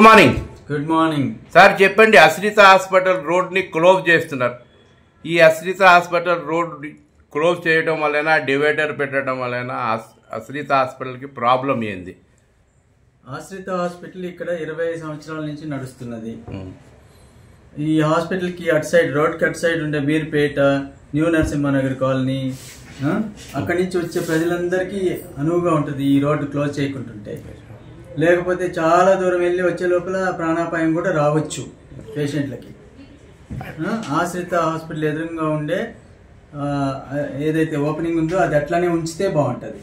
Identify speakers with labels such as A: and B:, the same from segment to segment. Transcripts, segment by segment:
A: Good morning.
B: Good morning
A: sir చెప్పండి, Ashritha hospital రోడ్ని close చేస్తున్నారు. ఈ అశ్రిత హాస్పిటల్ రోడ్ క్లోజ్ చేయడం వలన, డివైడర్ పెట్టడం వలన అశ్రిత హాస్పిటల్కి ప్రాబ్లం ఏంది?
B: ఆశ్రిత హాస్పిటల్ ఇక్కడ 25 సంవత్సరాల నుంచి నడుస్తున్నది. ఈ హాస్పిటల్కి అటు సైడ్, రోడ్కి అటు సైడ్ ఉండే బీర్పేట, న్యూ నరసింహనగర్ కాలనీ, అక్కడి నుంచి వచ్చే ప్రజలందరికీ అనువుగా ఉంటుంది ఈ రోడ్డు క్లోజ్ చేయకుంటుంటే. లేకపోతే చాలా దూరం వెళ్ళి వచ్చే లోపల ప్రాణాపాయం కూడా రావచ్చు పేషెంట్లకి. ఆశ్రిత హాస్పిటల్ ఎదురుగా ఉండే ఏదైతే ఓపెనింగ్ ఉందో అది అట్లానే ఉంచితే బాగుంటుంది.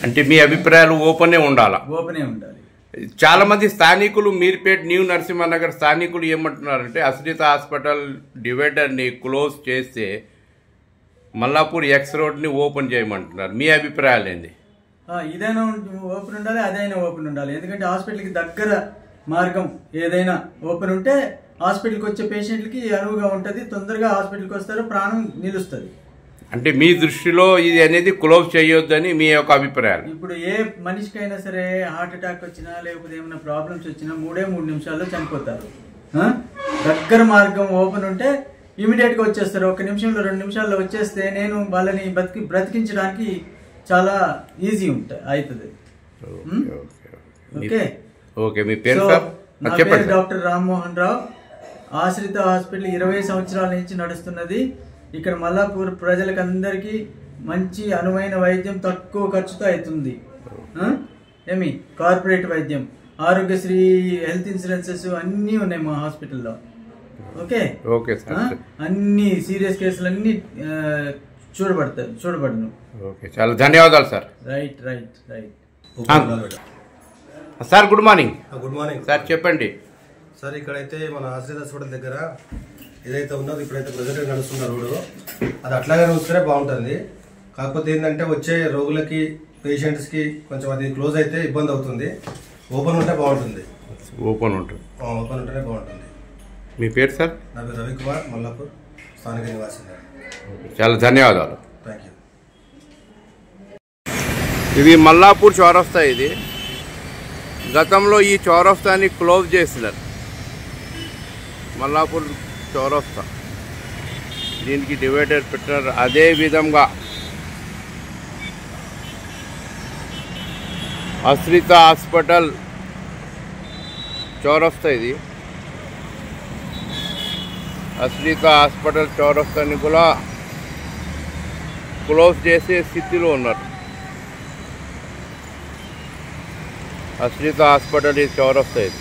A: అంటే మీ అభిప్రాయాలు ఓపెనే ఉండాలా?
B: ఓపెనే ఉండాలి.
A: చాలా మంది స్థానికులు, మీర్పేట్, న్యూ నరసింహనగర్ స్థానికులు ఏమంటున్నారంటే అశ్రిత హాస్పిటల్ డివైడర్ని క్లోజ్ చేస్తే మల్లాపూర్ ఎక్స్ రోడ్ని ఓపెన్ చేయమంటున్నారు. మీ అభిప్రాయాలు ఏంది?
B: ఇదైనా ఓపెన్ ఉండాలి, అదైనా ఓపెన్ ఉండాలి. ఎందుకంటే హాస్పిటల్కి దగ్గర మార్గం ఏదైనా ఓపెన్ ఉంటే హాస్పిటల్కి వచ్చే పేషెంట్లకి అనువుగా ఉంటుంది, తొందరగా హాస్పిటల్కి వస్తారు, ప్రాణం నిలుస్తుంది.
A: అంటే మీ దృష్టిలో ఇది అనేది క్లోజ్ చేయొద్దని మీ యొక్క అభిప్రాయాలు?
B: ఇప్పుడు ఏ మనిషికైనా సరే హార్ట్ అటాక్ వచ్చినా లేకపోతే ఏమైనా ప్రాబ్లమ్స్ వచ్చినా 3 నిమిషాల్లో చనిపోతారు. దగ్గర మార్గం ఓపెన్ ఉంటే ఇమీడియట్గా వచ్చేస్తారు. 1 నిమిషంలో 2 నిమిషాల్లో వచ్చేస్తే నేను వాళ్ళని బ్రతికించడానికి చాలా ఈజీ అవుతుంది. Okay
A: okay. మీ పేరు?
B: నా పేరు డాక్టర్ రామ్మోహన్ రావు. ఆశ్రిత హాస్పిటల్ 20 సంవత్సరాల నుంచి నడుస్తున్నది. ఇక్కడ మల్లాపూర్ ప్రజలకు అందరికీ మంచి అనువైన వైద్యం తక్కువ ఖర్చుతో అవుతుంది. కార్పొరేట్ వైద్యం, ఆరోగ్యశ్రీ, హెల్త్ ఇన్సూరెన్సెస్ అన్నీ ఉన్నాయి మా హాస్పిటల్లో. Okay
A: okay.
B: అన్ని సీరియస్ కేసులు అన్ని చూడబడను.
A: ఓకే, చాలా ధన్యవాదాలు sir.
B: Right right right.
A: Sir good morning.
C: Good morning
A: sir చెప్పండి.
C: సార్ ఇక్కడైతే మన ఆశ్రిత హాస్పిటల్ దగ్గర ఏదైతే ఉన్నదో ఇప్పుడైతే ప్రజెంట్ నడుస్తున్న రోడ్డు అది అట్లాగే ఉంచితే బాగుంటుంది. కాకపోతే ఏంటంటే వచ్చే రోగులకి, పేషెంట్స్కి కొంచెం అది క్లోజ్ అయితే ఇబ్బంది అవుతుంది. ఓపెన్ ఉంటే బాగుంటుంది.
A: ఓపెన్ ఉంటుంది.
C: ఓపెన్ ఉంటేనే బాగుంటుంది.
A: మీ పేరు సార్?
C: నా పేరు రవికుమార్, మల్లాపూర్ స్థానిక నివాసి.
A: చాలా ధన్యవాదాలు.
C: Thank you.
A: ఇది మల్లాపూర్ చౌరస్తా. ఇది గతంలో ఈ చౌరస్తాని క్లోజ్ చేసినారు. మల్లాపూర్ చౌరస్తా, దీనికి డివైడర్ పెట్టారు. అదే విధంగా అశ్రిత హాస్పిటల్ చౌరస్తా, ఇది అశ్రిత హాస్పిటల్ చౌరస్తాని కూడా క్లోజ్ చేసే స్థితిలో ఉన్నారు. అశ్రిత హాస్పిటల్ ఇది చౌరస్తా, ఇది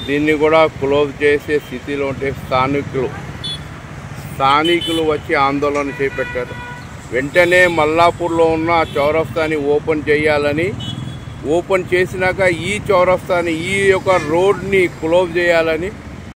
A: దీన్ని కూడా క్లోజ్ చేసే స్థితిలో ఉంటే స్థానికులు వచ్చి ఆందోళన చేపట్టారు. వెంటనే మల్లాపూర్లో ఉన్న చౌరస్తాని ఓపెన్ చేయాలని, ఓపెన్ చేసినాక ఈ చౌరస్తాని, ఈ యొక్క రోడ్ని క్లోజ్ చేయాలని